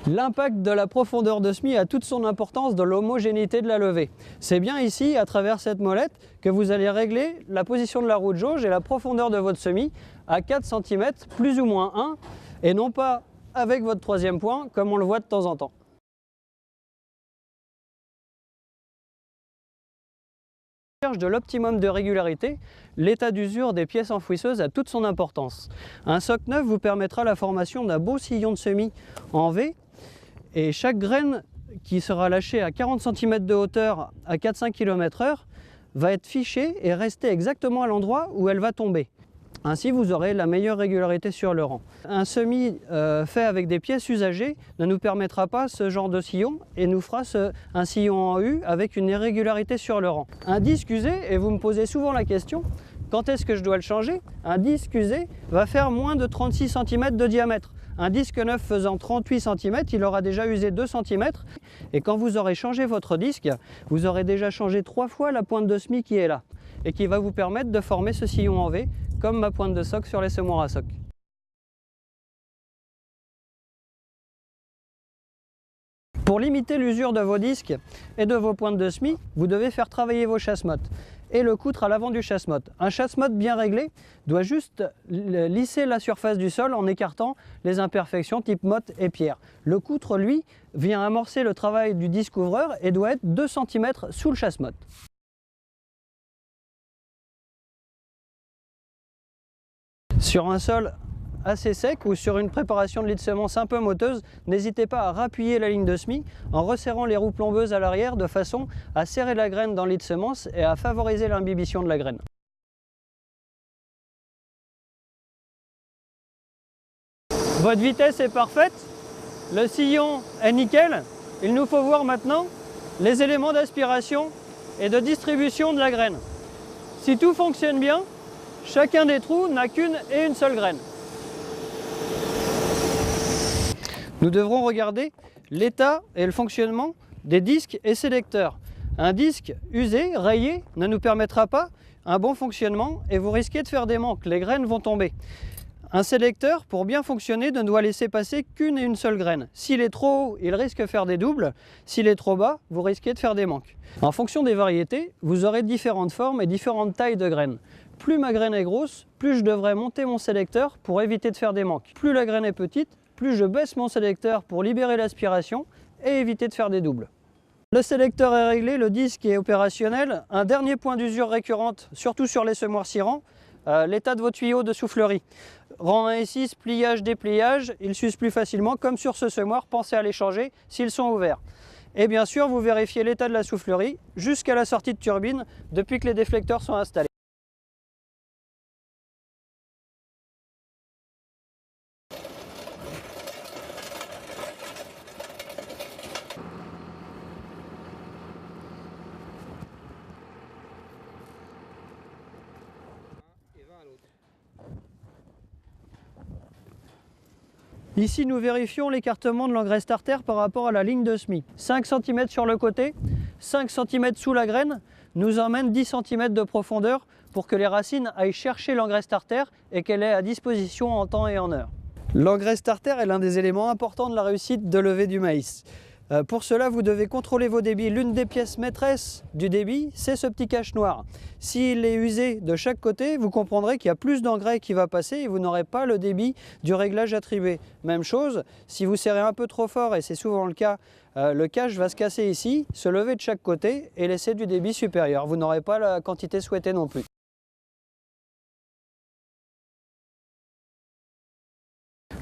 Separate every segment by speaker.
Speaker 1: L'impact de la profondeur de semis a toute son importance dans l'homogénéité de la levée. C'est bien ici, à travers cette molette, que vous allez régler la position de la roue de jauge et la profondeur de votre semis à 4 cm, plus ou moins 1, et non pas avec votre troisième point, comme on le voit de temps en temps. De l'optimum de régularité, l'état d'usure des pièces enfouisseuses a toute son importance. Un soc neuf vous permettra la formation d'un beau sillon de semis en V, et chaque graine qui sera lâchée à 40 cm de hauteur à 4-5 km/h va être fichée et rester exactement à l'endroit où elle va tomber. Ainsi, vous aurez la meilleure régularité sur le rang. Un semis fait avec des pièces usagées ne nous permettra pas ce genre de sillon et nous fera un sillon en U avec une irrégularité sur le rang. Un disque usé, et vous me posez souvent la question, quand est-ce que je dois le changer? Un disque usé va faire moins de 36 cm de diamètre. Un disque neuf faisant 38 cm, il aura déjà usé 2 cm. Et quand vous aurez changé votre disque, vous aurez déjà changé 3 fois la pointe de semis qui est là et qui va vous permettre de former ce sillon en V comme ma pointe de soc sur les semoirs à soc. Pour limiter l'usure de vos disques et de vos pointes de semis, vous devez faire travailler vos chasse-mottes et le coutre à l'avant du chasse-motte. Un chasse-motte bien réglé doit juste lisser la surface du sol en écartant les imperfections type motte et pierre. Le coutre, lui, vient amorcer le travail du disque ouvreur et doit être 2 cm sous le chasse-motte. Sur un sol assez sec ou sur une préparation de lit de semence un peu moteuse, n'hésitez pas à rappuyer la ligne de semis en resserrant les roues plombeuses à l'arrière de façon à serrer la graine dans le lit de semence et à favoriser l'imbibition de la graine. Votre vitesse est parfaite, le sillon est nickel. Il nous faut voir maintenant les éléments d'aspiration et de distribution de la graine. Si tout fonctionne bien, chacun des trous n'a qu'une et une seule graine. Nous devrons regarder l'état et le fonctionnement des disques et sélecteurs. Un disque usé, rayé, ne nous permettra pas un bon fonctionnement et vous risquez de faire des manques, les graines vont tomber. Un sélecteur, pour bien fonctionner, ne doit laisser passer qu'une et une seule graine. S'il est trop haut, il risque de faire des doubles. S'il est trop bas, vous risquez de faire des manques. En fonction des variétés, vous aurez différentes formes et différentes tailles de graines. Plus ma graine est grosse, plus je devrais monter mon sélecteur pour éviter de faire des manques. Plus la graine est petite, plus je baisse mon sélecteur pour libérer l'aspiration et éviter de faire des doubles. Le sélecteur est réglé, le disque est opérationnel. Un dernier point d'usure récurrente, surtout sur les semoirs 6 rangs, l'état de vos tuyaux de soufflerie. Rang 1 et 6, pliage, dépliage, ils s'usent plus facilement, comme sur ce semoir, pensez à les changer s'ils sont ouverts. Et bien sûr, vous vérifiez l'état de la soufflerie jusqu'à la sortie de turbine, depuis que les déflecteurs sont installés. Ici, nous vérifions l'écartement de l'engrais starter par rapport à la ligne de semis. 5 cm sur le côté, 5 cm sous la graine, nous emmène 10 cm de profondeur pour que les racines aillent chercher l'engrais starter et qu'elle ait à disposition en temps et en heure. L'engrais starter est l'un des éléments importants de la réussite de levée du maïs. Pour cela, vous devez contrôler vos débits. L'une des pièces maîtresses du débit, c'est ce petit cache noir. S'il est usé de chaque côté, vous comprendrez qu'il y a plus d'engrais qui va passer et vous n'aurez pas le débit du réglage attribué. Même chose, si vous serrez un peu trop fort, et c'est souvent le cas, le cache va se casser ici, se lever de chaque côté et laisser du débit supérieur. Vous n'aurez pas la quantité souhaitée non plus.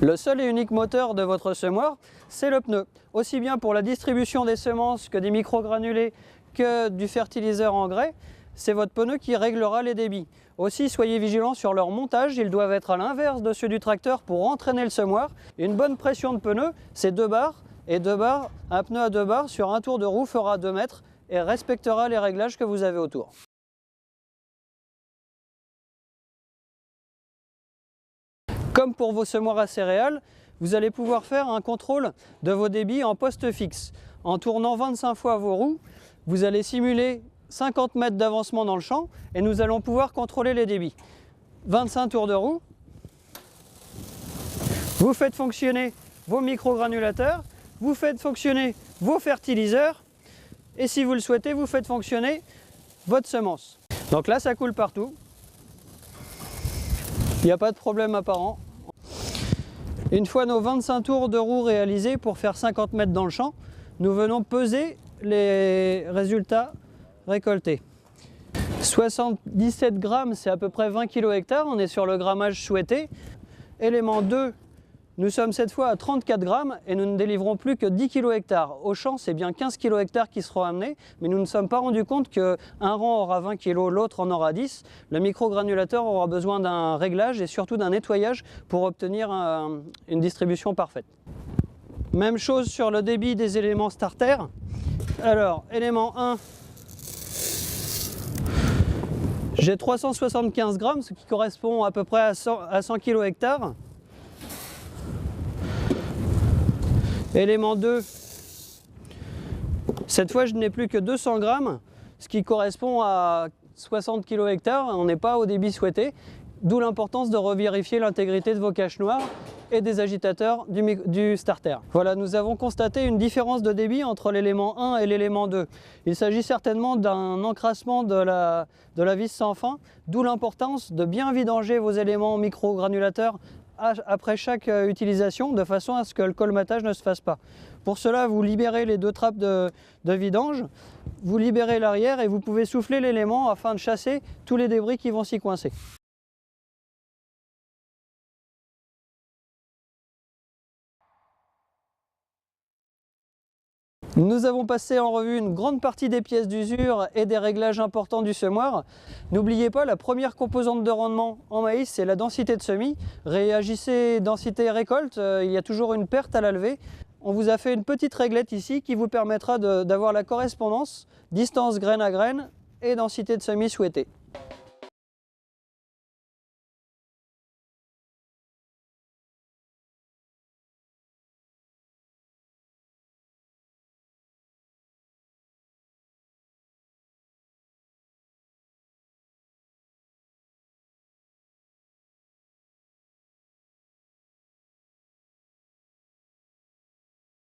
Speaker 1: Le seul et unique moteur de votre semoir, c'est le pneu. Aussi bien pour la distribution des semences que des microgranulés que du fertiliseur engrais, c'est votre pneu qui réglera les débits. Aussi, soyez vigilants sur leur montage, ils doivent être à l'inverse de ceux du tracteur pour entraîner le semoir. Une bonne pression de pneu, c'est 2 bars, et 2 bars, un pneu à 2 bars sur un tour de roue fera 2 mètres et respectera les réglages que vous avez autour. Comme pour vos semoirs à céréales, vous allez pouvoir faire un contrôle de vos débits en poste fixe. En tournant 25 fois vos roues, vous allez simuler 50 mètres d'avancement dans le champ et nous allons pouvoir contrôler les débits. 25 tours de roue. Vous faites fonctionner vos microgranulateurs. vous faites fonctionner vos fertiliseurs et si vous le souhaitez, vous faites fonctionner votre semence. Donc là, ça coule partout. Il n'y a pas de problème apparent. Une fois nos 25 tours de roue réalisés pour faire 50 mètres dans le champ, nous venons peser les résultats récoltés. 77 grammes, c'est à peu près 20 kg/ha, on est sur le grammage souhaité. Élément 2, nous sommes cette fois à 34 grammes et nous ne délivrons plus que 10 kg/ha. Au champ, c'est bien 15 kg/ha qui seront amenés, mais nous ne sommes pas rendus compte qu'un rang aura 20 kg, l'autre en aura 10. Le microgranulateur aura besoin d'un réglage et surtout d'un nettoyage pour obtenir une distribution parfaite. Même chose sur le débit des éléments starter. Alors, élément 1, j'ai 375 grammes, ce qui correspond à peu près à 100 kg/ha. Élément 2, cette fois je n'ai plus que 200 grammes, ce qui correspond à 60 kg/ha. On n'est pas au débit souhaité, d'où l'importance de revérifier l'intégrité de vos caches noires et des agitateurs du starter. Voilà, nous avons constaté une différence de débit entre l'élément 1 et l'élément 2. Il s'agit certainement d'un encrassement de la vis sans fin, d'où l'importance de bien vidanger vos éléments microgranulateurs après chaque utilisation, de façon à ce que le colmatage ne se fasse pas. Pour cela, vous libérez les deux trappes de vidange, vous libérez l'arrière et vous pouvez souffler l'élément afin de chasser tous les débris qui vont s'y coincer. Nous avons passé en revue une grande partie des pièces d'usure et des réglages importants du semoir. N'oubliez pas, la première composante de rendement en maïs, c'est la densité de semis. Réagissez densité récolte, il y a toujours une perte à la levée. On vous a fait une petite réglette ici qui vous permettra d'avoir la correspondance, distance graine à graine et densité de semis souhaitée.